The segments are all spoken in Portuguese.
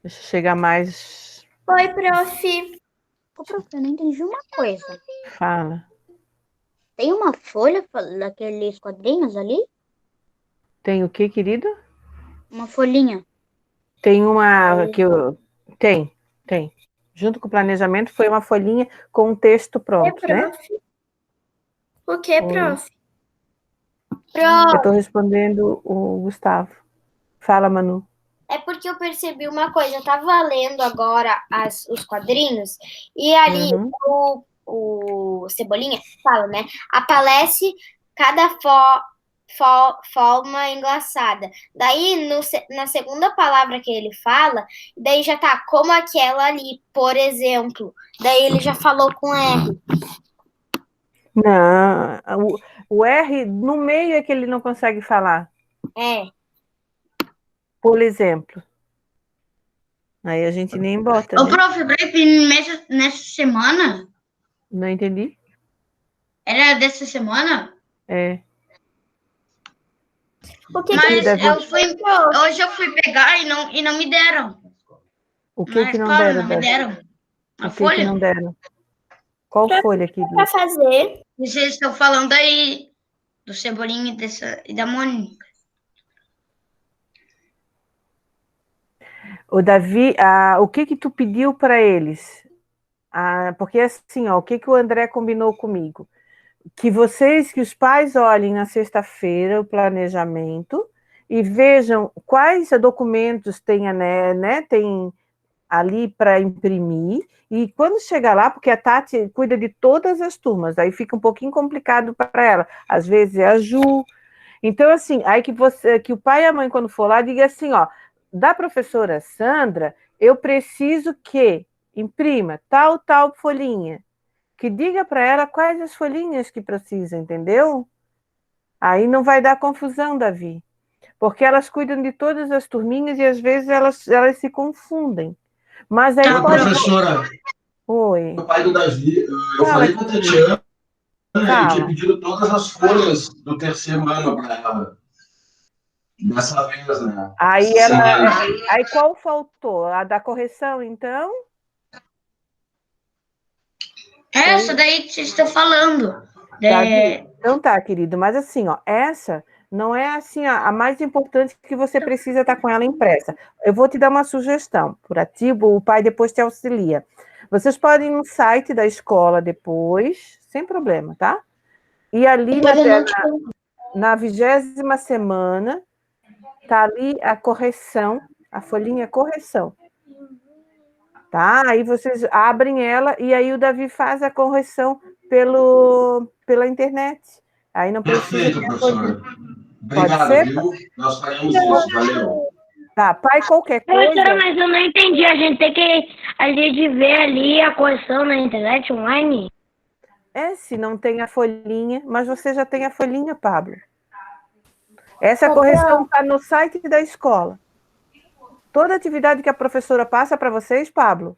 Deixa eu chegar mais. Oi, prof. Ô, prof, eu não entendi uma coisa. Fala. Tem uma folha daqueles quadrinhos ali? Tem o que, querido? Uma folhinha. Tem uma que eu. Tem. Junto com o planejamento foi uma folhinha com um texto pronto, né? O que, Oi. prof? Eu estou respondendo o Gustavo. Fala, Manu. É porque eu percebi uma coisa. Eu tava lendo agora os quadrinhos e ali Uhum. o Cebolinha fala, né? Aparece cada forma engraçada. Daí, na segunda palavra que ele fala, daí já tá como aquela ali, por exemplo. Daí ele já falou com R. Não, o R no meio é que ele não consegue falar. É. Por exemplo. Aí a gente nem bota, Ô, né? prof, nessa semana? Não entendi? Era dessa semana? É. O que Mas Davi? hoje eu fui pegar e não me deram. O que Na que não escola deram, não me Davi? deram. A O que que folha? não deram? Qual folha, pra querido? fazer? Vocês estão falando aí do Cebolinha e da Mônica. O Davi, o que que tu pediu para eles? Porque assim, ó, o que que o André combinou comigo? Que os pais olhem na sexta-feira o planejamento e vejam quais documentos tem, né, tem ali para imprimir, e quando chegar lá, porque a Tati cuida de todas as turmas, aí fica um pouquinho complicado para ela, às vezes é a Ju. Então, assim, aí que o pai e a mãe, quando for lá, diga assim, ó, da professora Sandra, eu preciso que imprima tal folhinha, que diga para ela quais as folhinhas que precisa, entendeu? Aí não vai dar confusão, Davi, porque elas cuidam de todas as turminhas e às vezes elas se confundem. Mas aí Tá, pode. Professora, Oi. o pai do Davi, eu Fala, falei com a Tatiana e tinha fala. pedido todas as folhas do terceiro ano para ela. Dessa vez, né? Aí Essa semana. aí qual faltou? A da correção, então? essa daí que vocês estão falando. Davi, então tá, querido, mas assim, ó, essa não é assim a mais importante que você precisa estar com ela impressa. Eu vou te dar uma sugestão, por ativo, o pai depois te auxilia. Vocês podem ir no site da escola depois, sem problema, tá? E ali na 20ª semana, tá ali a correção, a folhinha correção. Tá? Aí vocês abrem ela e aí o Davi faz a correção pela internet. Aí não precisa. Perfeito, professora. Pode Obrigado, ser? viu? Nós faremos isso. Valeu. Tá, pai, qualquer Professora, coisa. mas eu não entendi. A gente tem que ver ali a correção na internet online? Se não tem a folhinha, mas você já tem a folhinha, Pablo. Essa correção está no site da escola. Toda atividade que a professora passa para vocês, Pablo,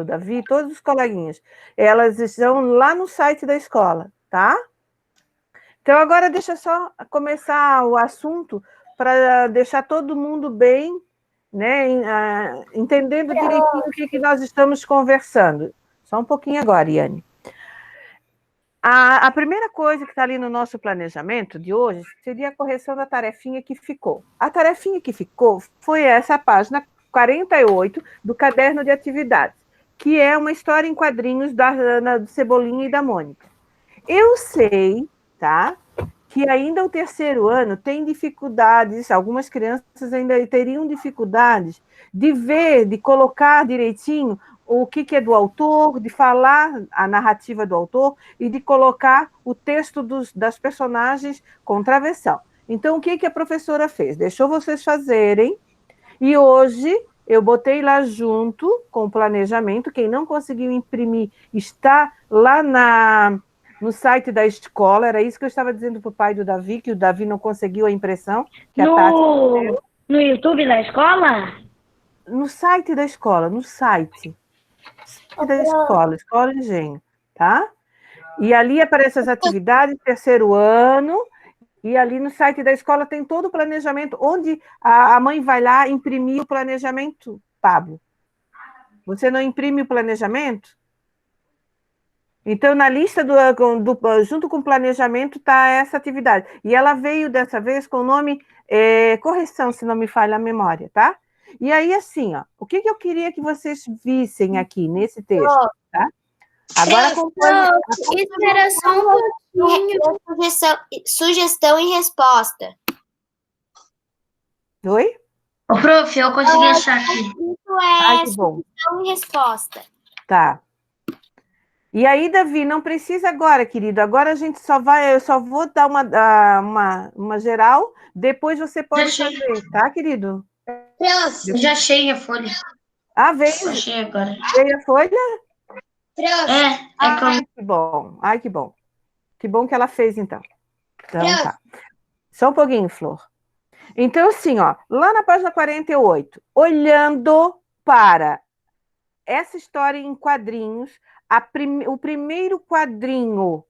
Davi, todos os coleguinhas, elas estão lá no site da escola, tá? Então, agora deixa só começar o assunto para deixar todo mundo bem, né, entendendo direitinho o que nós estamos conversando. Só um pouquinho agora, Iane. A primeira coisa que está ali no nosso planejamento de hoje seria a correção da tarefinha que ficou. A tarefinha que ficou foi essa página 48 do caderno de atividades, que é uma história em quadrinhos do Cebolinha e da Mônica. Eu sei, tá, que ainda o terceiro ano tem dificuldades, algumas crianças ainda teriam dificuldades de ver, de colocar direitinho o que é do autor, de falar a narrativa do autor e de colocar o texto das personagens com travessão. Então, o que a professora fez? Deixou vocês fazerem e hoje eu botei lá junto com o planejamento. Quem não conseguiu imprimir está lá no site da escola. Era isso que eu estava dizendo para o pai do Davi, que o Davi não conseguiu a impressão. Que a Tati... No YouTube da escola? No site da escola, no site da escola, Escola Engenho, tá? E ali aparecem as atividades, terceiro ano, e ali no site da escola tem todo o planejamento, onde a mãe vai lá imprimir o planejamento Pablo? Você não imprime o planejamento? Então, na lista junto com o planejamento está essa atividade. E ela veio dessa vez com o nome correção, se não me falha a memória, tá? E aí, assim, ó, o que eu queria que vocês vissem aqui nesse texto, tá? Agora acompanhe. Espera só um pouquinho. Sugestão e resposta. Oi? Ô, prof, eu consegui achar aqui. Isso Ai, é que bom. sugestão e resposta. Tá. E aí, Davi, não precisa agora, querido. Agora a gente eu só vou dar uma geral, depois você pode Já achei. fazer, tá, querido? Prof, Eu já achei a folha. Ah, Eu veio achei agora. a folha? prof, É que Ai, que bom. Ai, que bom. Que bom que ela fez, então. Então, tá. Só um pouquinho, Flor. Então, assim, ó, lá na página 48, olhando para essa história em quadrinhos, o primeiro quadrinho.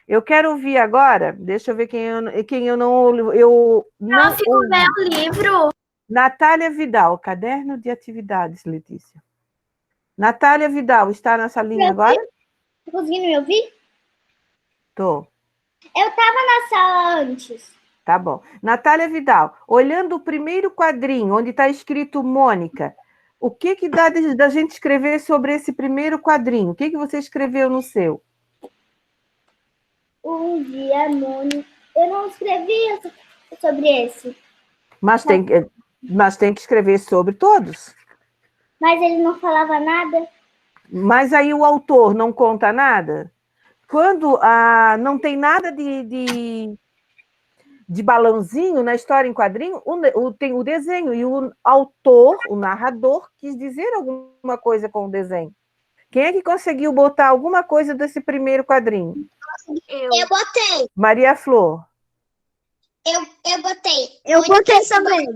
Eu quero ouvir agora, deixa eu ver quem eu não... Eu não Prof, como é o livro? Natália Vidal, Caderno de Atividades, Letícia. Natália Vidal, está na salinha agora? Tá conseguindo me ouvir? Tô. Eu tava na sala antes. Tá bom. Natália Vidal, olhando o primeiro quadrinho, onde está escrito Mônica, o que dá da gente escrever sobre esse primeiro quadrinho? O que você escreveu no seu? Um dia, Mônica. Eu não escrevi sobre esse. Mas tem que escrever sobre todos. Mas ele não falava nada. Mas aí o autor não conta nada? Quando não tem nada de balãozinho na história em quadrinho, tem o desenho, e o autor, o narrador, quis dizer alguma coisa com o desenho. Quem é que conseguiu botar alguma coisa desse primeiro quadrinho? eu botei. Maria Flor. Eu botei. Eu botei também.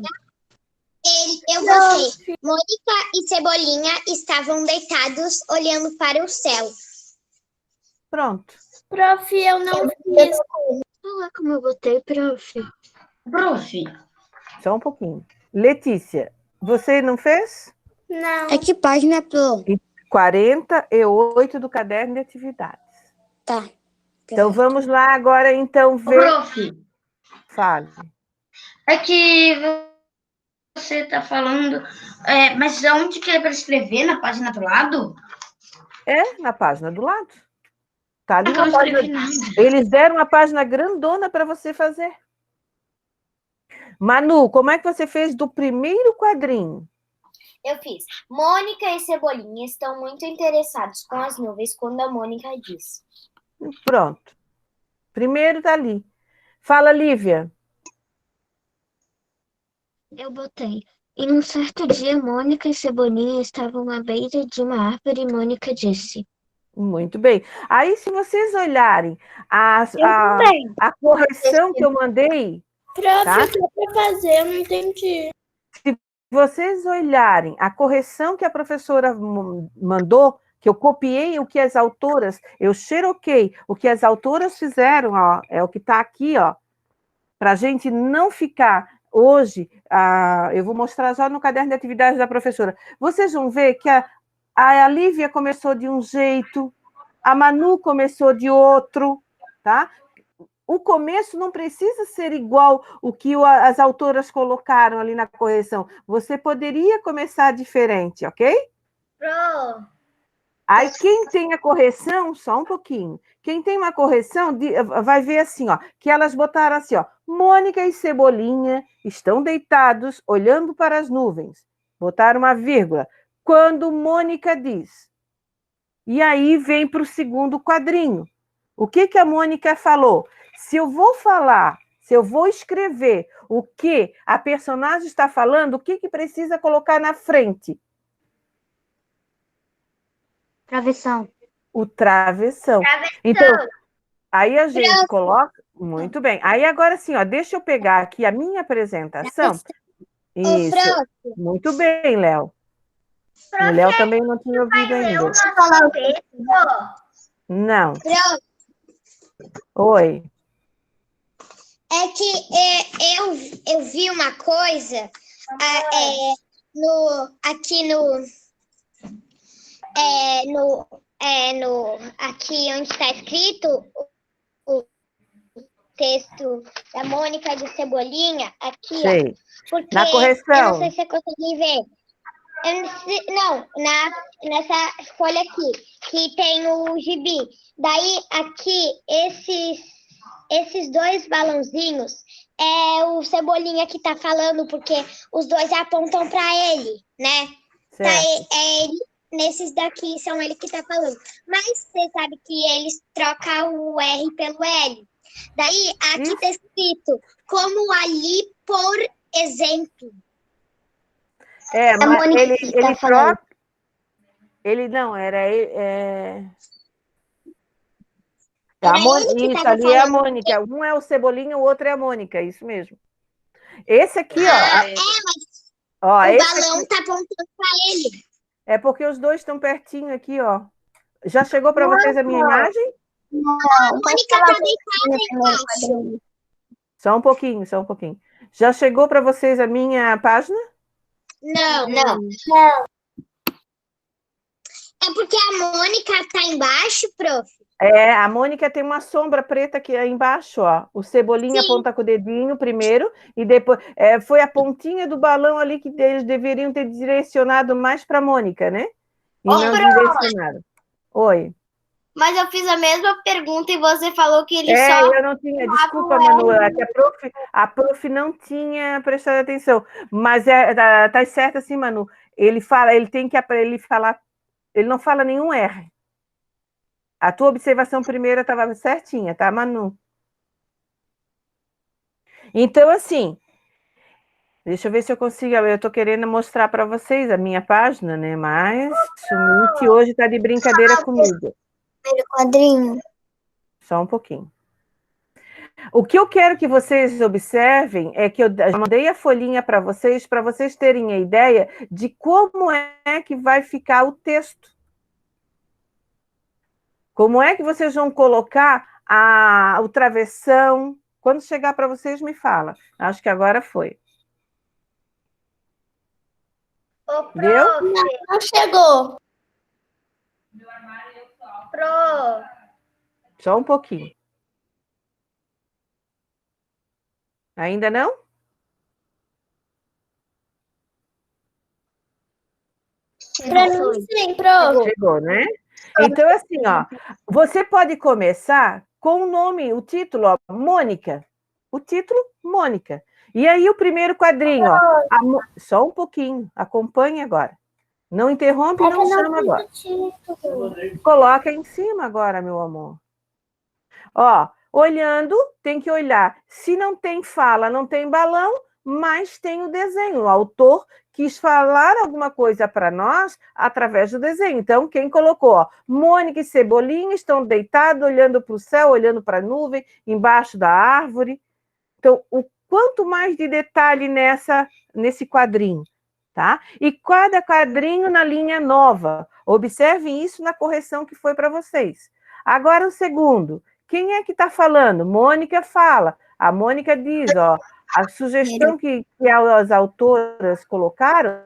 Eu botei. Mônica e Cebolinha estavam deitados olhando para o céu. Pronto. Prof, eu não fiz. Olha como eu botei, prof. prof. Só um pouquinho. Letícia, você não fez? Não. É que página, Pro? 48 do caderno de atividades. Tá. Então, vamos lá agora, então, Ô, ver... prof, Fale. é que você tá falando... mas onde que é para escrever? Na página do lado? É, na página do lado. Tá ali Eu não na página... escrevi nada. Eles deram uma página grandona para você fazer. Manu, como é que você fez do primeiro quadrinho? Eu fiz. Mônica e Cebolinha estão muito interessados com as nuvens quando a Mônica diz. Pronto. Primeiro tá ali. Fala, Lívia. Eu botei. Em um certo dia, Mônica e Cebolinha estavam à beira de uma árvore e Mônica disse: Muito bem. Aí, se vocês olharem a correção que eu mandei, Prof, tá? o que é pra fazer? Eu não entendi. Se vocês olharem a correção que a professora mandou, que eu copiei o que as autoras, eu xeroquei o que as autoras fizeram, ó, é o que está aqui, ó, para a gente não ficar hoje, eu vou mostrar já no caderno de atividades da professora. Vocês vão ver que a Lívia começou de um jeito, a Manu começou de outro, tá? O começo não precisa ser igual o que as autoras colocaram ali na correção. Você poderia começar diferente, ok? Pro. Aí, quem tem a correção, só um pouquinho. Quem tem uma correção, vai ver assim, ó, que elas botaram assim, ó, Mônica e Cebolinha estão deitados, olhando para as nuvens. Botaram uma vírgula. Quando Mônica diz. E aí vem para o segundo quadrinho. O que a Mônica falou? Se eu vou escrever o que a personagem está falando, o que precisa colocar na frente? Travessão. O travessão. Então, aí a gente coloca... Muito bem. Aí agora sim, ó, deixa eu pegar aqui a minha apresentação. Isso. Muito bem, Léo. O Léo também não tinha ouvido ainda. Não. Oi. É que eu vi uma coisa aqui aqui onde está escrito o texto da Mônica e do Cebolinha, aqui, ó. Sei. Porque Na eu não correção. sei se você consegue ver. Não, nessa folha aqui, que tem o gibi. Daí, aqui, esses dois balãozinhos é o Cebolinha que tá falando, porque os dois apontam para ele, né? Tá, Certo. é ele, nesses daqui são ele que tá falando. Mas você sabe que eles trocam o R pelo L. Daí, aqui Isso. tá escrito, como ali, por exemplo. É, mas Mônica ele que tá falando. troca. Ele não, era ele. Era ele que Isso, tava ali é a falando. Mônica. Um é o Cebolinha, o outro é a Mônica, isso mesmo. Esse aqui, Mas ó, o esse balão aqui tá apontando pra ele. é porque os dois estão pertinho aqui, ó. Já chegou para vocês a minha imagem? A Mônica tá deitada embaixo. Só um pouquinho, só um pouquinho. Já chegou para vocês a minha página? Não. É porque a Mônica tá embaixo, prof. É, a Mônica tem uma sombra preta aqui embaixo, ó. O Cebolinha Sim. aponta com o dedinho primeiro e depois foi a pontinha do balão ali que eles deveriam ter direcionado mais para a Mônica, né? E não direcionaram. Oi. Mas eu fiz a mesma pergunta e você falou que ele só. Eu não tinha, desculpa, Manuela, que a prof não tinha prestado atenção. Mas tá certo assim, Manu. Ele fala, ele tem que ele falar, ele não fala nenhum R. A tua observação primeira estava certinha, tá, Manu? Então, assim, deixa eu ver se eu consigo. Eu estou querendo mostrar para vocês a minha página, né? Mas o Meet hoje está de brincadeira comigo. Quadrinho. Só um pouquinho. O que eu quero que vocês observem é que eu mandei a folhinha para vocês terem a ideia de como é que vai ficar o texto. Como é que vocês vão colocar o travessão? Quando chegar para vocês, me fala. Acho que agora foi. Ô, Deu? Não chegou. Prof. Só um pouquinho. Ainda não? Pra mim, sim, prof. Chegou, né? Então, assim, ó, você pode começar com o nome, o título, ó, Mônica. O título, Mônica. E aí, o primeiro quadrinho, ó, só um pouquinho, acompanhe agora. Não interrompe e não chama agora. Coloca em cima agora, meu amor. Ó, olhando, tem que olhar. Se não tem fala, não tem balão, mas tem o desenho. O autor quis falar alguma coisa para nós através do desenho. Então, quem colocou? Ó, Mônica e Cebolinha estão deitados, olhando para o céu, olhando para a nuvem, embaixo da árvore. Então, o quanto mais de detalhe nesse quadrinho, tá? E cada quadrinho na linha nova. Observem isso na correção que foi para vocês. Agora, o segundo. Quem é que está falando? Mônica fala. A Mônica diz, ó, a sugestão que as autoras colocaram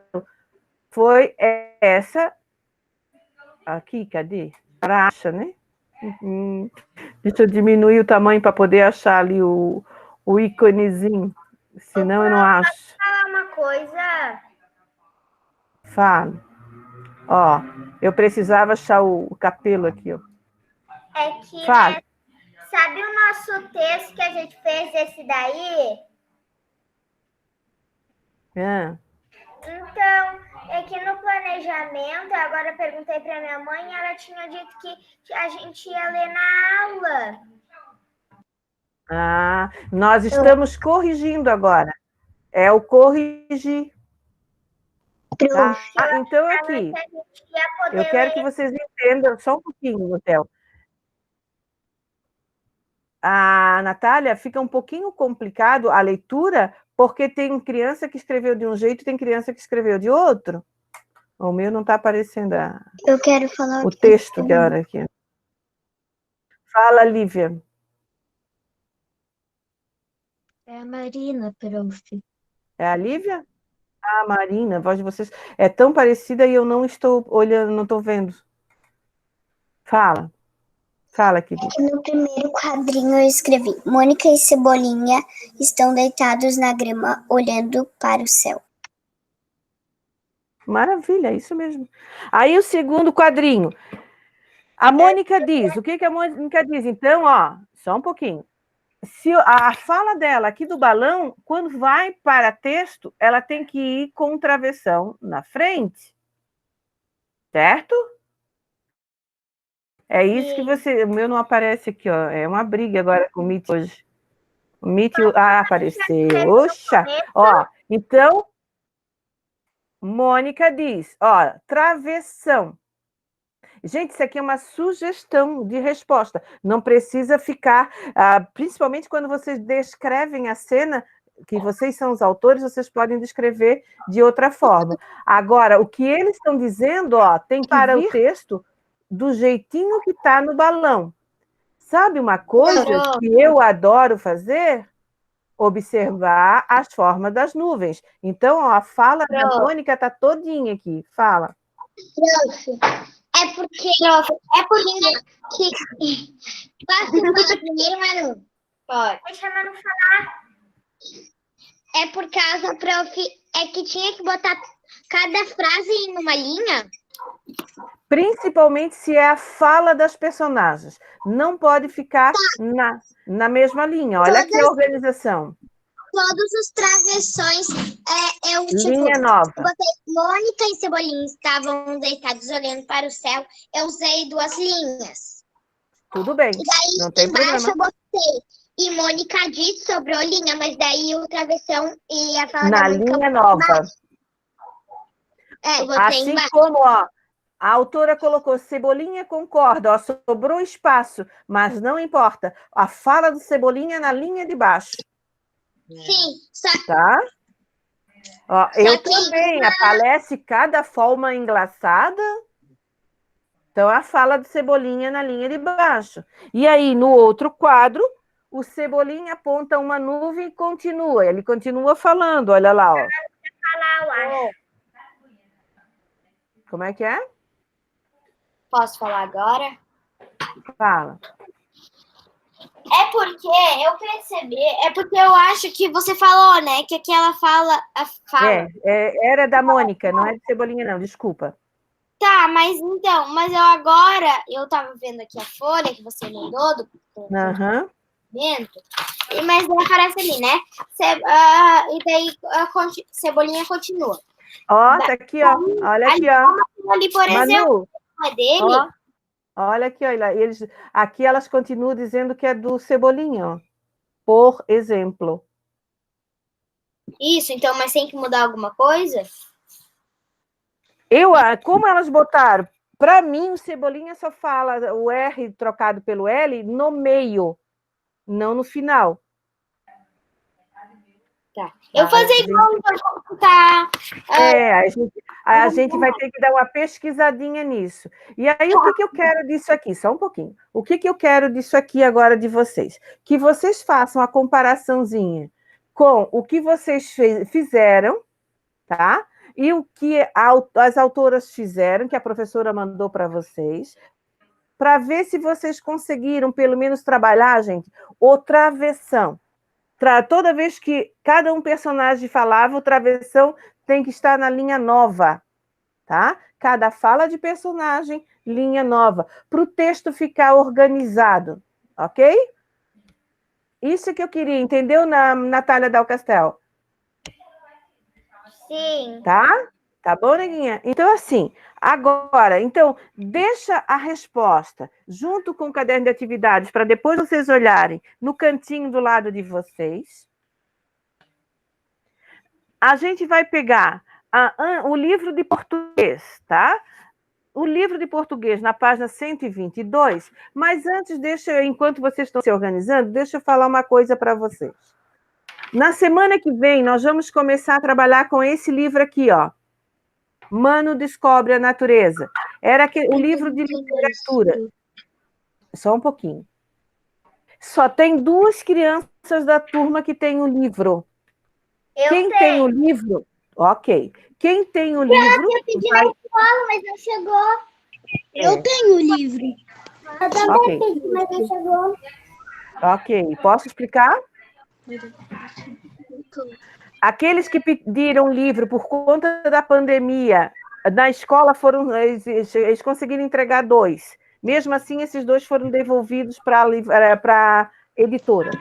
foi essa. Aqui, cadê? Acha, né? Deixa eu diminuir o tamanho para poder achar ali o íconezinho. Senão eu não acho. Falar uma coisa. Fala. Ó, eu precisava achar o capelo aqui, ó. É que, Fala. né, sabe o nosso texto que a gente fez, esse daí? Então, é que no planejamento, agora eu perguntei para minha mãe, ela tinha dito que a gente ia ler na aula. Nós estamos corrigindo agora. É o corrigir. Tá? Então, aqui, eu quero que vocês entendam só um pouquinho, Theo. A Natália, fica um pouquinho complicado a leitura, porque tem criança que escreveu de um jeito e tem criança que escreveu de outro. O meu não está aparecendo Eu quero falar o texto que era aqui. Fala, Lívia. É a Marina, prof. É a Lívia? Ah, Marina, a voz de vocês é tão parecida e eu não estou olhando, não estou vendo. Fala. Fala, querida. No primeiro quadrinho eu escrevi: Mônica e Cebolinha estão deitados na grama, olhando para o céu. Maravilha, é isso mesmo. Aí o segundo quadrinho. A Mônica diz. O que que a Mônica diz? Então, ó, só um pouquinho. Se a fala dela aqui do balão, quando vai para texto, ela tem que ir com o travessão na frente. Certo? É isso que você... O meu não aparece aqui, ó. É uma briga agora com o Meet hoje. O Meet... Ah, apareceu. Oxa! Ó, então... Mônica diz, ó, travessão. Gente, isso aqui é uma sugestão de resposta. Não precisa ficar, principalmente quando vocês descrevem a cena, que vocês são os autores, vocês podem descrever de outra forma. Agora, o que eles estão dizendo, ó, tem que para o texto do jeitinho que está no balão. Sabe uma coisa que eu adoro fazer? Observar as formas das nuvens. Então, ó, a fala da Mônica está todinha aqui. Fala. Prof, é porque que... Posso falar primeiro, Manu? Pode. Deixa a Manu falar. É por causa, prof, é que tinha que botar cada frase numa linha. Principalmente se é a fala das personagens. Não pode ficar na mesma linha. Olha aqui a organização. Todos os travessões, eu Linha nova. botei Mônica e Cebolinha estavam deitados olhando para o céu. Eu usei 2 linhas. Tudo bem, E daí, não tem embaixo problema. eu botei. E Mônica disse sobre a linha, mas daí o travessão e a fala Na da Mônica... linha nova. eu botei Assim embaixo. como, ó, a autora colocou Cebolinha concorda, ó, sobrou espaço, mas não importa. A fala do Cebolinha na linha de baixo. Sim, só Tá? Ó, eu que- também, aparece cada forma engraçada. Então, a fala do Cebolinha na linha de baixo. E aí, no outro quadro, o Cebolinha aponta uma nuvem e continua. Ele continua falando, olha lá, ó. Como é que é? Posso falar agora? Fala. É porque eu percebi, é porque eu acho que você falou, né? Que aquela fala. Era da Mônica, não é de Cebolinha, não, desculpa. Tá, mas então, mas eu tava vendo aqui a folha que você mandou do Aham. documento, mas daí aparece ali, né? E daí Cebolinha continua. Ó, tá aqui, ó. Olha aqui, ó. Ali, por exemplo, Manu, é dele. ó. Olha aqui, olha. Aqui elas continuam dizendo que é do Cebolinha, ó. Por exemplo. Isso, então, mas tem que mudar alguma coisa? Como elas botaram? Para mim, o Cebolinha só fala o R trocado pelo L no meio, não no final. Tá. Eu fazer igual, então, tá. A gente vai ter que dar uma pesquisadinha nisso. E aí, o que eu quero disso aqui? Só um pouquinho. O que eu quero disso aqui agora de vocês? Que vocês façam a comparaçãozinha com o que vocês fizeram, tá? E o que as autoras fizeram, que a professora mandou para vocês, para ver se vocês conseguiram, pelo menos, trabalhar, gente, o travessão. Toda vez que cada um personagem falava, o travessão tem que estar na linha nova, tá? Cada fala de personagem, linha nova, para o texto ficar organizado, ok? Isso que eu queria, entendeu, Natália Dal Castel? Sim. Tá? Tá bom, neguinha? Então, assim, agora, deixa a resposta junto com o caderno de atividades para depois vocês olharem no cantinho do lado de vocês. A gente vai pegar o livro de português, tá? O livro de português na página 122, mas antes, enquanto vocês estão se organizando, deixa eu falar uma coisa para vocês. Na semana que vem, nós vamos começar a trabalhar com esse livro aqui, ó. Mano descobre a natureza. Era o livro de literatura. Só um pouquinho. Só tem 2 crianças da turma que tem o livro. Quem tem o livro? Ok. Quem tem o livro... Eu pedi na escola, mas não chegou. Eu tenho o livro. Eu também Ok. pedi, mas não chegou. Ok. Posso explicar? Aqueles que pediram livro por conta da pandemia, na escola eles conseguiram entregar 2. Mesmo assim, esses 2 foram devolvidos para a editora.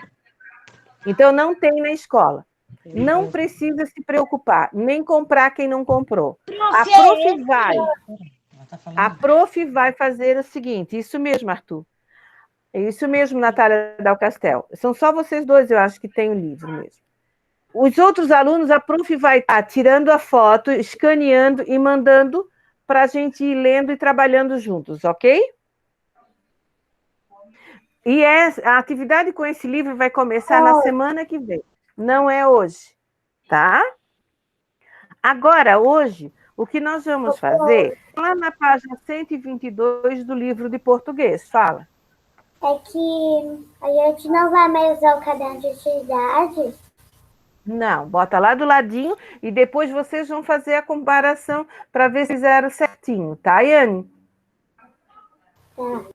Então, não tem na escola. Não precisa se preocupar, nem comprar quem não comprou. A prof vai fazer o seguinte, isso mesmo, Arthur. É isso mesmo, Natália Dal Castel. São só vocês 2, eu acho, que têm o livro mesmo. Os outros alunos, a prof vai estar tirando a foto, escaneando e mandando para a gente ir lendo e trabalhando juntos, ok? E a atividade com esse livro vai começar na semana que vem. Não é hoje, tá? Agora, hoje, o que nós vamos fazer, lá na página 122 do livro de português, fala. É que a gente não vai mais usar o caderno de atividades. Não, bota lá do ladinho e depois vocês vão fazer a comparação para ver se fizeram certinho, tá, Yane? Tá.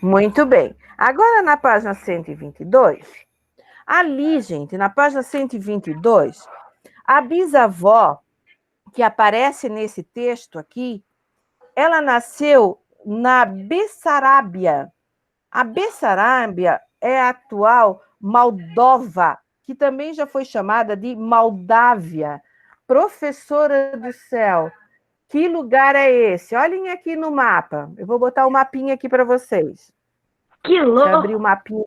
Muito bem. Agora, na página 122, ali, gente, na página 122, a bisavó, que aparece nesse texto aqui, ela nasceu na Bessarábia. A Bessarábia é a atual Moldova, que também já foi chamada de Moldávia. Professora do céu, que lugar é esse? Olhem aqui no mapa. Eu vou botar o mapinha aqui para vocês. Que Deixa eu abrir o mapinha.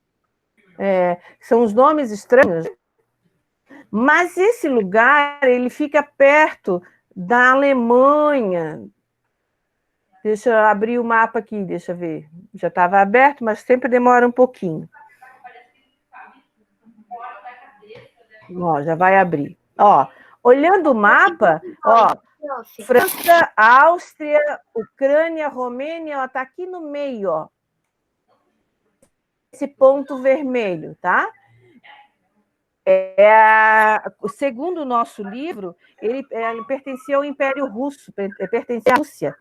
São os nomes estranhos. Mas esse lugar, ele fica perto da Alemanha. Deixa eu abrir o mapa aqui, deixa eu ver. Já estava aberto, mas sempre demora um pouquinho. Ó, já vai abrir. Ó, olhando o mapa, ó, França, Áustria, Ucrânia, Romênia, ó, tá aqui no meio, ó. Esse ponto vermelho, tá? Segundo o nosso livro, ele pertencia ao Império Russo, pertencia à Rússia,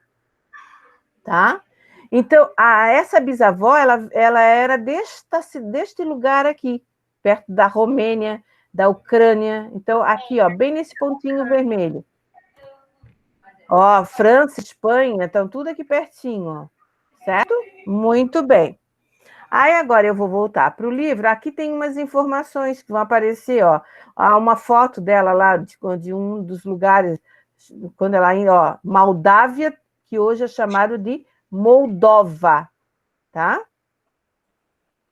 tá? Então, essa bisavó, ela era deste lugar aqui, perto da Romênia, da Ucrânia. Então, aqui, ó, bem nesse pontinho vermelho. Ó, França, Espanha, estão tudo aqui pertinho, ó. Certo? Muito bem. Aí agora eu vou voltar para o livro. Aqui tem umas informações que vão aparecer, ó. Há uma foto dela lá de um dos lugares, quando ela ainda, ó, Moldávia, que hoje é chamado de Moldova, tá?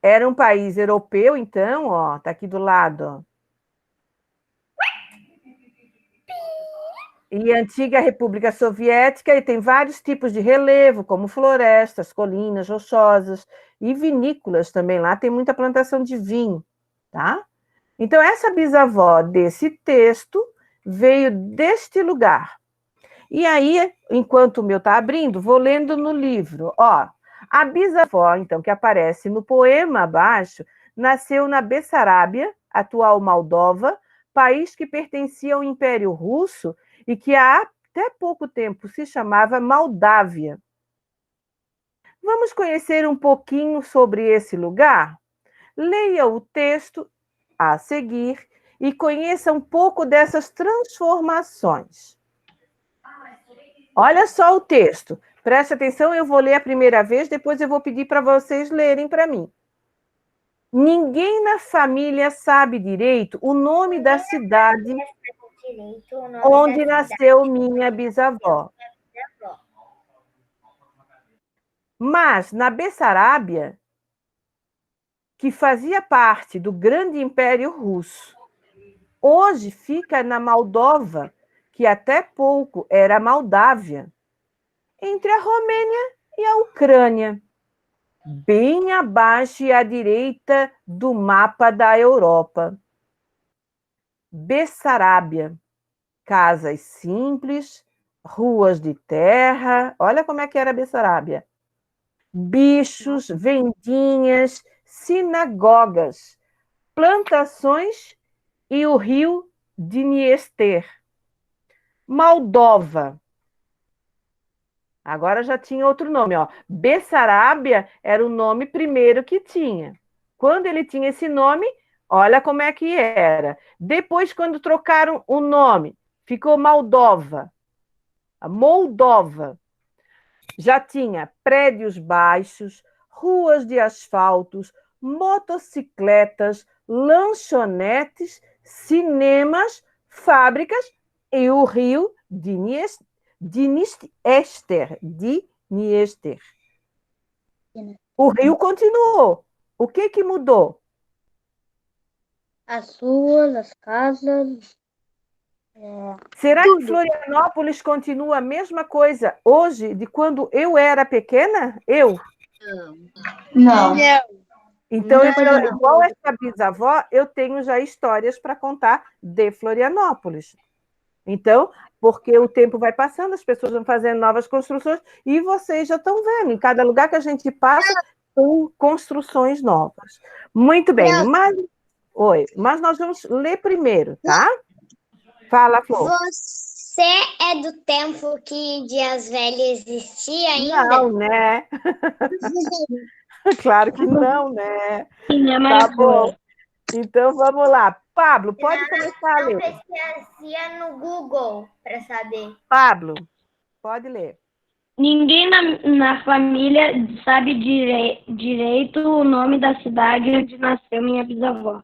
Era um país europeu, então, ó, tá aqui do lado, ó. E a antiga República Soviética, e tem vários tipos de relevo, como florestas, colinas rochosas e vinícolas também. Lá tem muita plantação de vinho, tá? Então, essa bisavó desse texto veio deste lugar. E aí, enquanto o meu está abrindo, vou lendo no livro. Ó, a bisavó, então, que aparece no poema abaixo, nasceu na Bessarábia, atual Moldova, país que pertencia ao Império Russo e que há até pouco tempo se chamava Moldávia. Vamos conhecer um pouquinho sobre esse lugar? Leia o texto a seguir e conheça um pouco dessas transformações. Olha só o texto. Preste atenção, eu vou ler a primeira vez, depois eu vou pedir para vocês lerem para mim. Ninguém na família sabe direito o nome da cidade onde nasceu minha bisavó. Mas na Bessarábia, que fazia parte do grande Império Russo, hoje fica na Moldova, que até pouco era Moldávia, entre a Romênia e a Ucrânia, bem abaixo e à direita do mapa da Europa. Bessarábia, casas simples, ruas de terra, olha como é que era Bessarábia. Bichos, vendinhas, sinagogas, plantações e o rio Dniester. Moldova. Agora já tinha outro nome, ó. Bessarabia era o nome primeiro que tinha. Quando ele tinha esse nome, olha como é que era. Depois, quando trocaram o nome, ficou Moldova. A Moldova. Já tinha prédios baixos, ruas de asfaltos, motocicletas, lanchonetes, cinemas, fábricas e o rio Dniester. O rio continuou. O que mudou? As ruas, as casas. Será que Florianópolis continua a mesma coisa hoje de quando eu era pequena? Não. Então, Não. igual essa bisavó, eu tenho já histórias para contar de Florianópolis. Então, porque o tempo vai passando, as pessoas vão fazendo novas construções e vocês já estão vendo, em cada lugar que a gente passa, tem construções novas. Muito bem, mas nós vamos ler primeiro, tá? Fala, Flor. Você é do tempo que Dias Velhas existia ainda? Não, né? Claro que não, né? Tá bom. Então, vamos lá. Pablo, pode começar a Eu ler. pesquisaria no Google para saber. Pablo, pode ler. Ninguém na família sabe direito o nome da cidade onde nasceu minha bisavó,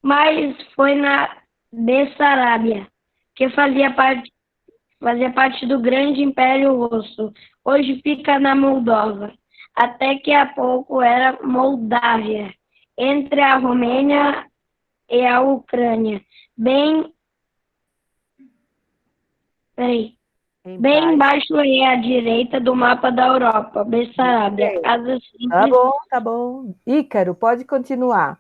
mas foi na Bessarabia, que fazia parte do grande Império Russo. Hoje fica na Moldova. Até que há pouco era Moldávia, entre a Romênia e a Ucrânia. Bem embaixo é à direita do mapa da Europa, Bessarabia. Casa simples. Tá bom. Ícaro, pode continuar.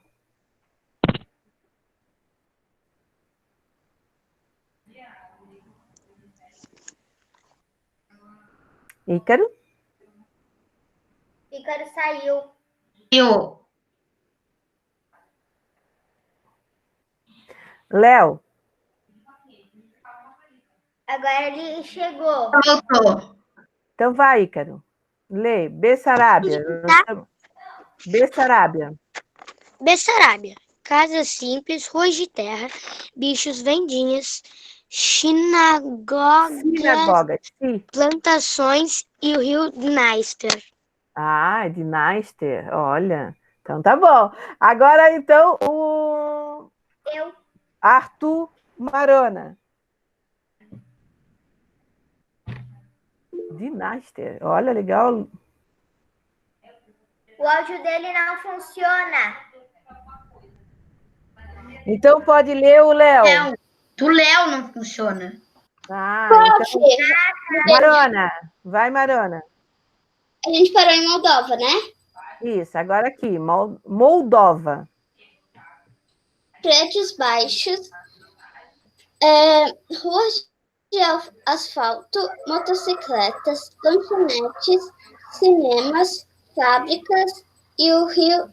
Ícaro? Ícaro saiu. Léo? Agora ele chegou. Voltou. Então vai, Ícaro. Lê. Bessarabia. Bessarabia. Bessarabia. Casas simples, ruas de terra, bichos, vendinhas, sinagogas, Sim. plantações e o rio Dniester. Ah, Dniester. Olha. Então tá bom. Agora, então, o Arthur Marona. Dniester. Olha, legal. O áudio dele não funciona. Então pode ler o Léo. Do Léo não funciona. Ah, então... Marona. Vai, Marona. A gente parou em Moldova, né? Isso, agora aqui. Moldova. Prédios baixos, ruas de asfalto, motocicletas, lanchonetes, cinemas, fábricas e o rio...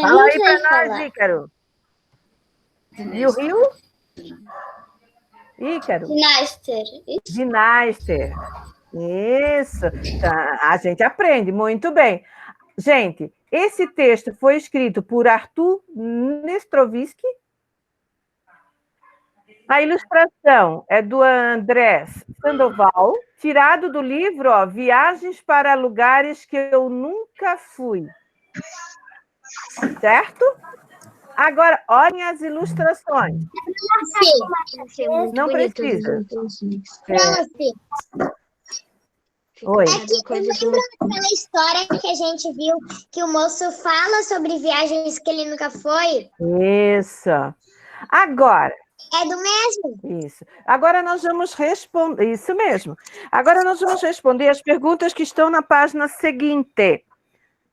Fala aí para nós, Ícaro. E o rio? Ícaro? Dniester. Isso. Tá, a gente aprende muito bem. Gente, esse texto foi escrito por Arthur Nestrovsky. A ilustração é do Andrés Sandoval, tirado do livro Viagens para Lugares que Eu Nunca Fui. Certo? Agora, olhem as ilustrações. Não precisa. Oi. Aquela história que a gente viu que o moço fala sobre viagens que ele nunca foi. Isso. Agora. É do mesmo? Isso. Agora nós vamos responder. Isso mesmo. Agora nós vamos responder as perguntas que estão na página seguinte.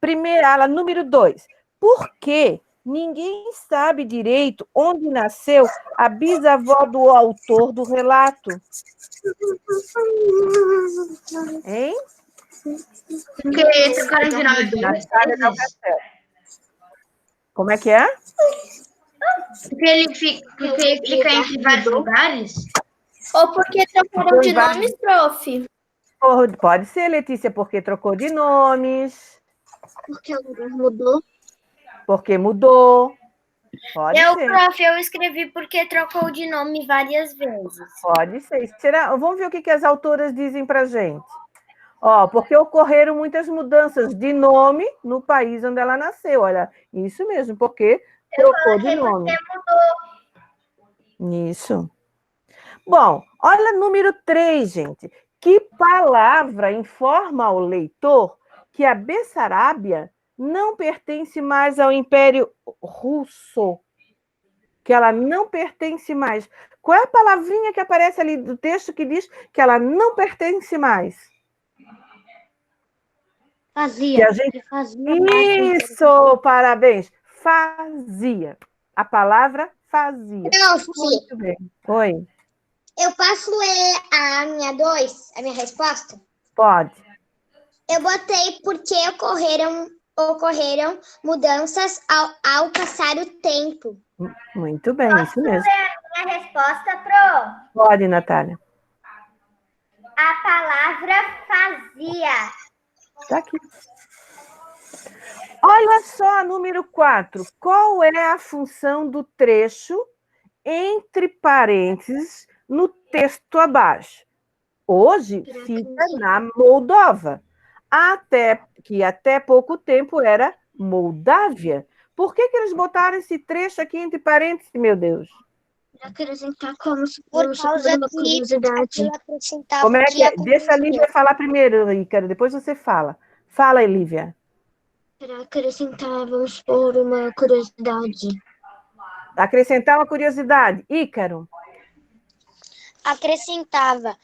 Primeira, número 2. Por que ninguém sabe direito onde nasceu a bisavó do autor do relato? Hein? Porque esse cara virar Como é que é? Porque ele fica entre vários lugares? Ou porque trocaram de nomes, prof? Pode ser, Letícia, porque trocou de nomes, Porque o lugar mudou. porque mudou. Pode ser. Prof, eu escrevi porque trocou de nome várias vezes. Pode ser. Vamos ver o que as autoras dizem para gente. Porque ocorreram muitas mudanças de nome no país onde ela nasceu. Olha, isso mesmo, porque trocou de nome. Isso. Bom, olha número 3, gente. Que palavra informa ao leitor que a Bessarábia não pertence mais ao Império Russo? Que ela não pertence mais. Qual é a palavrinha que aparece ali do texto que diz que ela não pertence mais? Fazia. Isso, parabéns. Fazia. A palavra fazia. Muito bem. Oi. Eu posso ler a minha resposta? Pode. Eu botei porque ocorreram mudanças ao passar o tempo. Muito bem, isso mesmo. A minha resposta, Pro? Pode, Natália. A palavra fazia. Está aqui. Olha só, número 4. Qual é a função do trecho entre parênteses no texto abaixo? Hoje fica na Moldova. Até pouco tempo era Moldávia. Por que eles botaram esse trecho aqui entre parênteses, meu Deus? Para acrescentar como se Por fosse causa uma que curiosidade. Como é que é? Deixa a Lívia falar primeiro, Ícaro, depois você fala. Fala, Lívia. Para acrescentar, vamos supor, uma curiosidade. Acrescentar uma curiosidade. Ícaro. Acrescentava,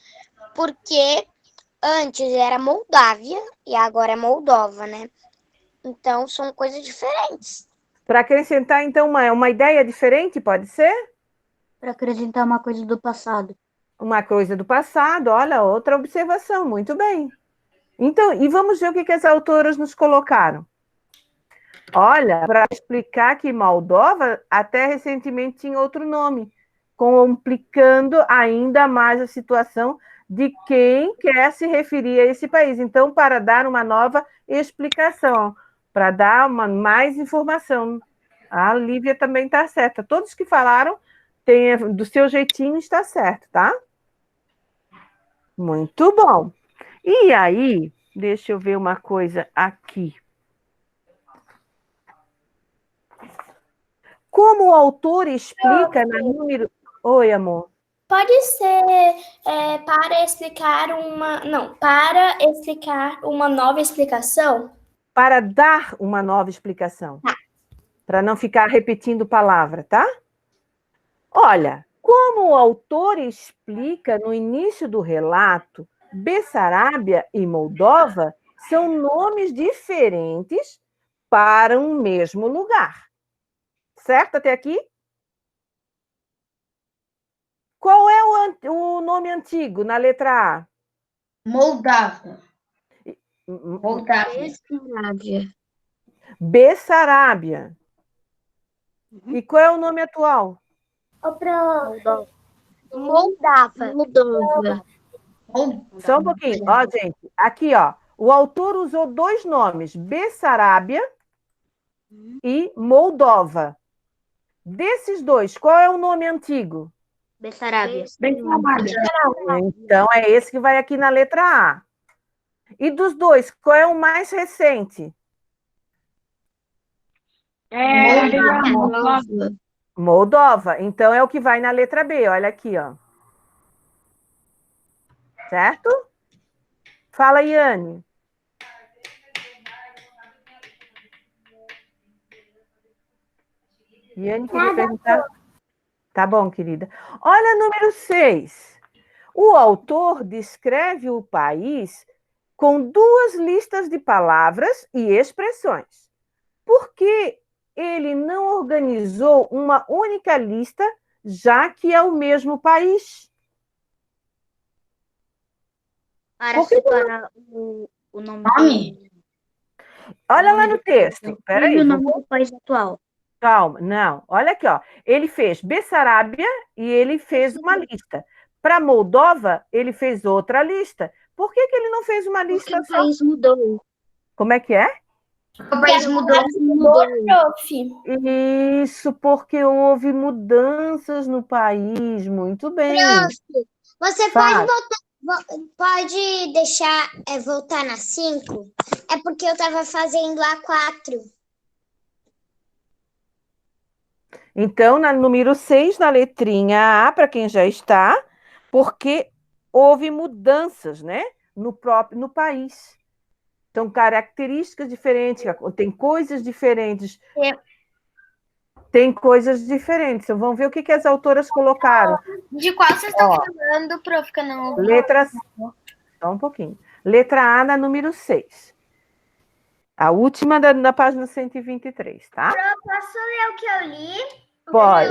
porque antes era Moldávia e agora é Moldova, né? Então são coisas diferentes. Para acrescentar, então, uma ideia diferente, pode ser? Para acrescentar uma coisa do passado. Uma coisa do passado, olha, outra observação, muito bem. Então, e vamos ver o que as autoras nos colocaram. Olha, para explicar que Moldova até recentemente tinha outro nome, complicando ainda mais a situação de quem quer se referir a esse país. Então, para dar uma nova explicação, para dar mais informação. A Lívia também está certa. Todos que falaram, do seu jeitinho, está certo, tá? Muito bom. E aí, deixa eu ver uma coisa aqui. Como o autor explica na número... Oi, amor. Pode ser para explicar uma nova explicação? Para dar uma nova explicação. Para não ficar repetindo palavra, tá? Olha, como o autor explica no início do relato, Bessarábia e Moldova são nomes diferentes para um mesmo lugar. Certo até aqui? Qual é o nome antigo na letra A? Moldávia. Bessarábia. Bessarábia. E qual é o nome atual? Moldava. Só um pouquinho. Ó, gente, aqui, ó. O autor usou 2 nomes, Bessarábia e Moldova. Desses 2, qual é o nome antigo? Bessarábia. Então, é esse que vai aqui na letra A. E dos 2, qual é o mais recente? Moldova. Então, é o que vai na letra B. Olha aqui, ó. Certo? Fala, Iane. Iane, queria perguntar? Tá bom, querida. Olha, número 6. O autor descreve o país com 2 listas de palavras e expressões. Por que ele não organizou uma única lista, já que é o mesmo país? Para separar o nome. Olha lá no texto. Peraí. O nome do país atual. Calma, não. Olha aqui, ó. Ele fez Bessarábia e ele fez uma lista. Para Moldova, ele fez outra lista. Por que que ele não fez uma Porque lista o só? país mudou. Como é que é? O país mudou. Mudou. Prof. Isso, porque houve mudanças no país. Muito bem. Prof, você Fala. pode deixar voltar na 5? É porque eu estava fazendo a 4. Então, na número 6, na letrinha A, para quem já está, porque houve mudanças, né, no país. Então, características diferentes, tem coisas diferentes. Tem coisas diferentes. Então, vamos ver o que as autoras colocaram. De qual vocês estão Ó. falando, prof, que eu não ouvi? Letras. Só um pouquinho. Letra A na número 6. A última da página 123, tá? Posso ler o que eu li?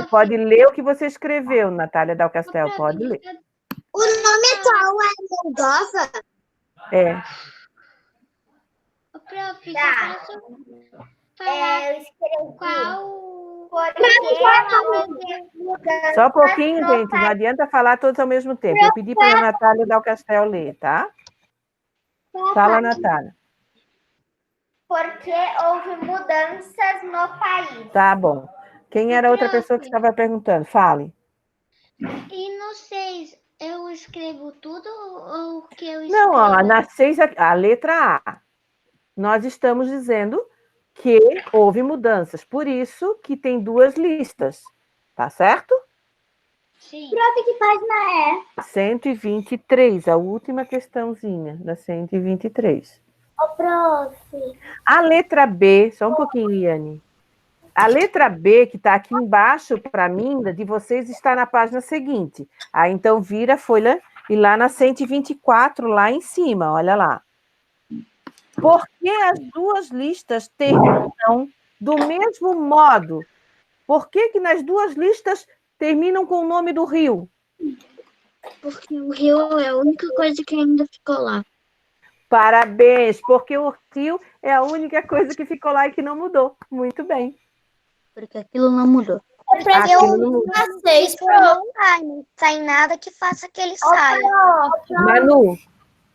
Pode ler o que você escreveu, Natália Dal Castel, pode ler. O nome atual é Moldova? É. Prof, Tá. eu escrevi Qual? Só um pouquinho, gente. Não adianta falar todos ao mesmo tempo. Eu pedi para a Natália Dal Castel ler, tá? Fala, Natália. Porque houve mudanças no país. Tá bom. Quem era a outra pessoa que estava perguntando? Fale. E no 6, eu escrevo tudo ou o que eu escrevo? Não, ó, na 6, a letra A. Nós estamos dizendo que houve mudanças. Por isso que tem duas listas. Tá certo? Sim. Prof, que página é? 123, a última questãozinha da 123. Ô, prof. A letra B, só um pouquinho, Iane. A letra B, que está aqui embaixo para mim, de vocês, está na página seguinte. Aí, então, vira a folha e lá na 124, lá em cima, olha lá. Porque as duas listas terminam do mesmo modo? Por que nas duas listas terminam com o nome do rio? Porque o rio é a única coisa que ainda ficou lá. Parabéns, porque o rio é a única coisa que ficou lá e que não mudou. Muito bem. Porque aquilo não mudou. Aquilo não mudou. Não sai nada que faça que ele saia. Manu,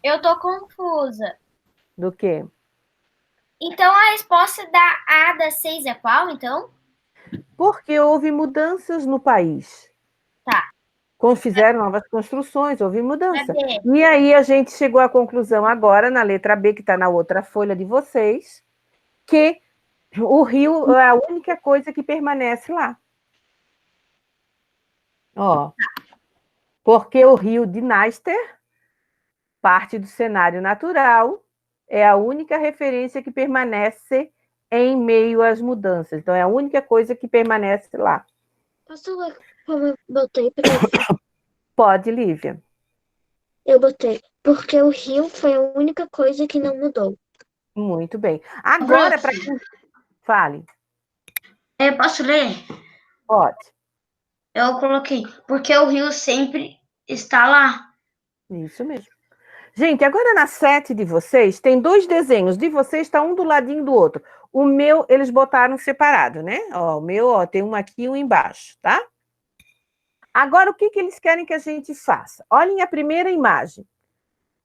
Eu tô confusa. do quê? Então, a resposta da A da 6 é qual, então? Porque houve mudanças no país. Tá. Quando fizeram novas construções, houve mudança. B. E aí a gente chegou à conclusão agora, na letra B, que está na outra folha de vocês, que o rio é a única coisa que permanece lá. Ó, porque o rio de Dniester, parte do cenário natural, é a única referência que permanece em meio às mudanças. Então, é a única coisa que permanece lá. Posso ler como eu botei para Pode, Lívia. Eu botei. Porque o rio foi a única coisa que não mudou. Muito bem. Agora, para quem... Fale. Eu posso ler? Pode. Eu coloquei, porque o rio sempre está lá. Isso mesmo. Gente, agora na 7 de vocês, tem dois desenhos. De vocês está um do ladinho do outro. O meu, eles botaram separado, né? Ó, o meu, ó, tem um aqui e um embaixo, tá? Agora, o que eles querem que a gente faça? Olhem a primeira imagem.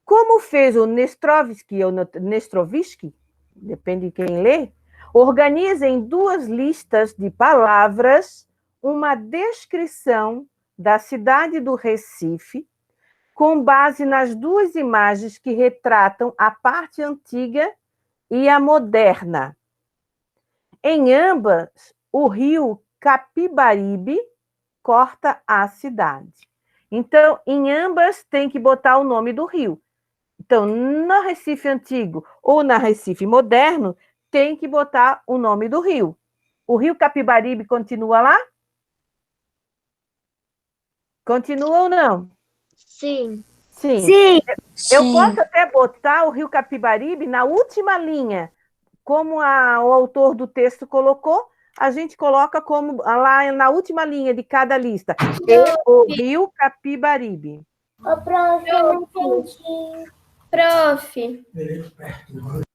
Como fez o Nestrovsky, ou Nestrovsky, depende de quem lê, organiza em duas listas de palavras uma descrição da cidade do Recife, com base nas duas imagens que retratam a parte antiga e a moderna. Em ambas, o rio Capibaribe corta a cidade. Então, em ambas, tem que botar o nome do rio. Então, no Recife antigo ou na Recife moderno, tem que botar o nome do rio. O rio Capibaribe continua lá? Continua ou não? Sim. Sim. Sim. Eu posso até botar o rio Capibaribe na última linha, como o autor do texto colocou, a gente coloca como lá na última linha de cada lista. O rio Capibaribe. Ô, prof, eu não entendi. Prof.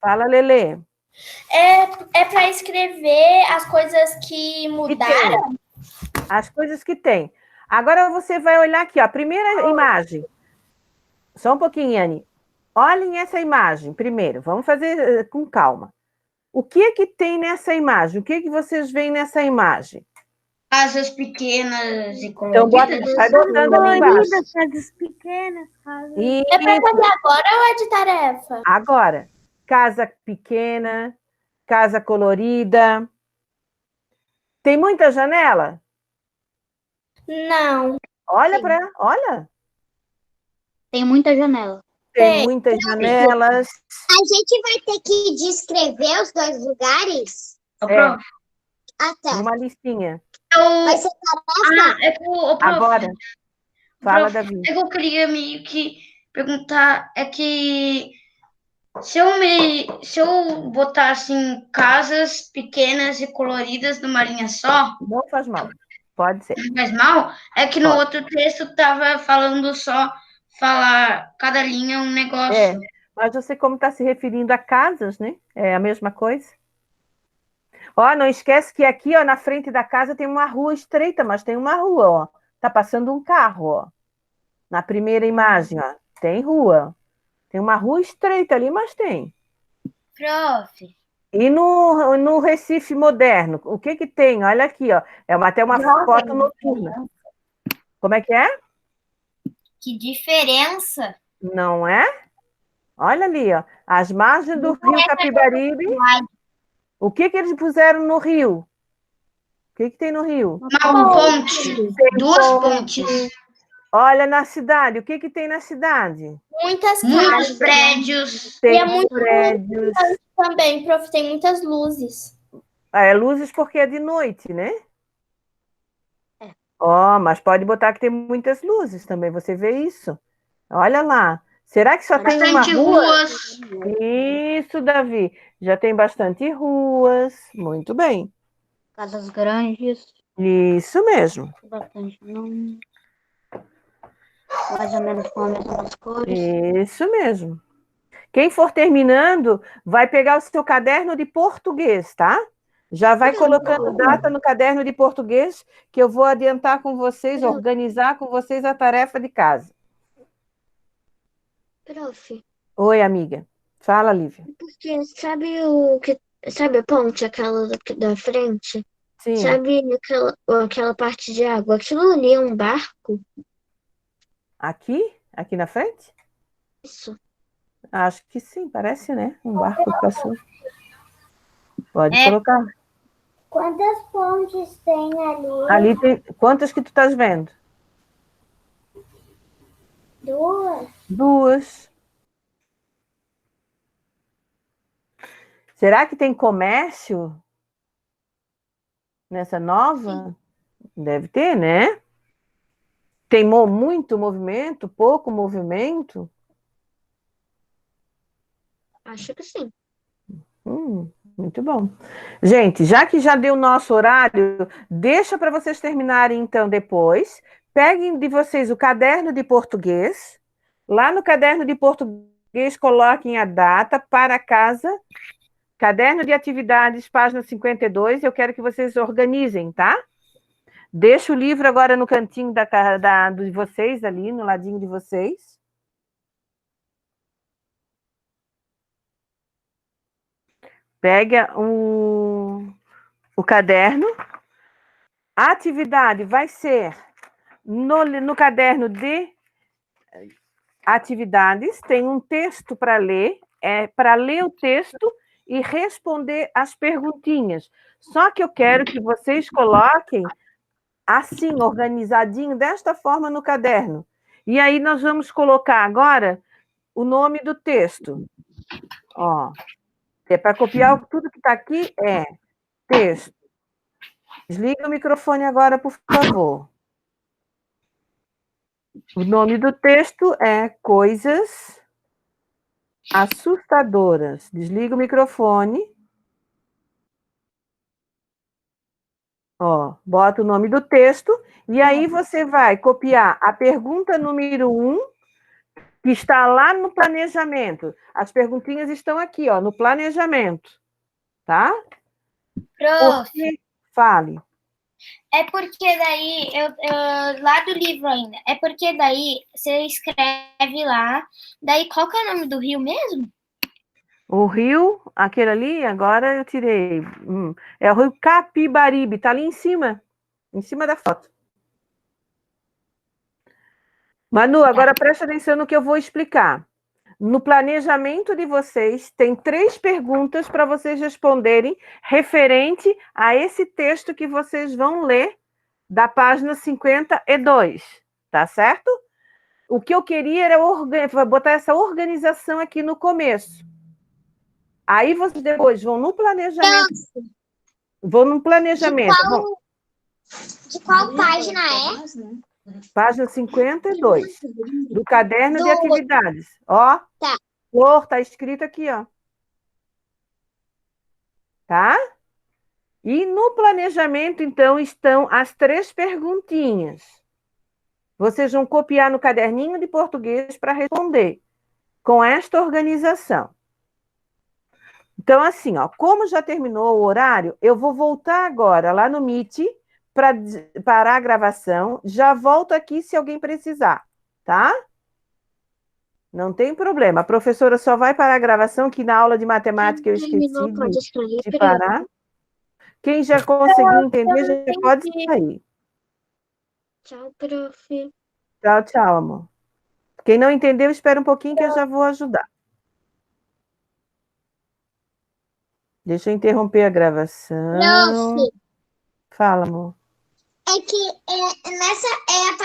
Fala, Lelê. É para escrever as coisas que mudaram? As coisas que tem. Agora você vai olhar aqui, ó, a primeira imagem. Só um pouquinho, Anne. Olhem essa imagem primeiro. Vamos fazer com calma. O que tem nessa imagem? O que vocês veem nessa imagem? Casas pequenas e Então, coloridas. vai botando ali embaixo. Casas pequenas, É para fazer agora ou é de tarefa? Agora, casa pequena, casa colorida. Tem muita janela? Não. Olha. Tem muita janela. Tem muitas janelas. A gente vai ter que descrever os 2 lugares? Ô, prof, Ah, tá. Uma listinha. Vai ser prof, Agora. Fala, prof, Davi. é que eu queria meio que perguntar, é que se eu botar assim casas pequenas e coloridas numa linha só, Não faz mal. Pode ser. não faz mal? É que no outro texto tava falando só falar cada linha um negócio. Mas você, como está se referindo a casas, né? É a mesma coisa. Ó, não esquece que aqui, ó, na frente da casa tem uma rua estreita, mas tem uma rua, ó. Tá passando um carro, ó. Na primeira imagem, ó. Tem rua. Tem uma rua estreita ali, mas tem. Prof. E no Recife moderno, o que tem? Olha aqui, ó. É até uma foto noturna. Como é que é? Que diferença. Não é? Olha ali, ó. As margens do rio Capibaribe. O que eles puseram no rio? O que tem no rio? Uma ponte. Duas pontes. Olha na cidade. O que tem na cidade? Muitos prédios. Tem muito prédios. Também, prof, tem muitas luzes. Luzes porque é de noite, né? Ó, mas pode botar que tem muitas luzes também. Você vê isso? Olha lá. Será que só tem uma Bastante rua? ruas. Isso, Davi. Já tem bastante ruas. Muito bem. Casas grandes. Isso mesmo. Bastante não. Mais ou menos com as mesmas cores. Isso mesmo. Quem for terminando, vai pegar o seu caderno de português, tá? Já vai colocando data no caderno de português, que eu vou adiantar com vocês, organizar com vocês a tarefa de casa. Prof, Oi, amiga. Fala, Lívia. porque sabe a ponte, aquela da frente? Sim. Sabe aquela parte de água? Aquilo ali é um barco? Aqui? Aqui na frente? Isso. Acho que sim, parece, né? Um barco que passou. Pode colocar. Quantas pontes tem ali? Ali tem... Quantas que tu estás vendo? 2. 2. Será que tem comércio nessa nova? Deve ter, né? Tem muito movimento, pouco movimento? Acho que sim. Muito bom. Gente, já que já deu o nosso horário, deixa para vocês terminarem então depois. Peguem de vocês o caderno de português. Lá no caderno de português, coloquem a data para casa. Caderno de atividades, página 52. Eu quero que vocês organizem, tá? Deixa o livro agora no cantinho de vocês, ali, no ladinho de vocês. Pega o caderno. A atividade vai ser no caderno de atividades. Tem um texto para ler. É para ler o texto e responder as perguntinhas. Só que eu quero que vocês coloquem assim, organizadinho, desta forma no caderno. E aí nós vamos colocar agora o nome do texto. Ó. É para copiar tudo que está aqui, texto. Desliga o microfone agora, por favor. O nome do texto é Coisas Assustadoras. Desliga o microfone. Ó, bota o nome do texto e aí você vai copiar a pergunta número 1, que está lá no planejamento. As perguntinhas estão aqui, ó, no planejamento. tá? Prof, Porque, fale. é porque daí, lá do livro ainda, é porque daí você escreve lá, daí qual que é o nome do rio mesmo? O rio, aquele ali, agora eu tirei. É o rio Capibaribe, tá ali em cima da foto. Manu, agora presta atenção no que eu vou explicar. No planejamento de vocês, tem 3 perguntas para vocês responderem referente a esse texto que vocês vão ler da página 52, tá certo? O que eu queria era botar essa organização aqui no começo. Aí vocês depois vão no planejamento. Vão no planejamento. De qual página é? Página 52, do caderno de atividades. Ó, Tá. Flor, tá escrito aqui, ó. Tá? E no planejamento, então, estão as 3 perguntinhas. Vocês vão copiar no caderninho de português para responder com esta organização. Então, assim, ó, como já terminou o horário, eu vou voltar agora lá no Meet para parar a gravação. Já volto aqui se alguém precisar, tá? Não tem problema. A professora só vai parar a gravação, que na aula de matemática eu esqueci de parar. Quem já conseguiu entender, já pode sair. Tchau, prof. Tchau, tchau, amor. Quem não entendeu, espera um pouquinho que eu já vou ajudar. Deixa eu interromper a gravação. Prof, Fala, amor. é que nessa é a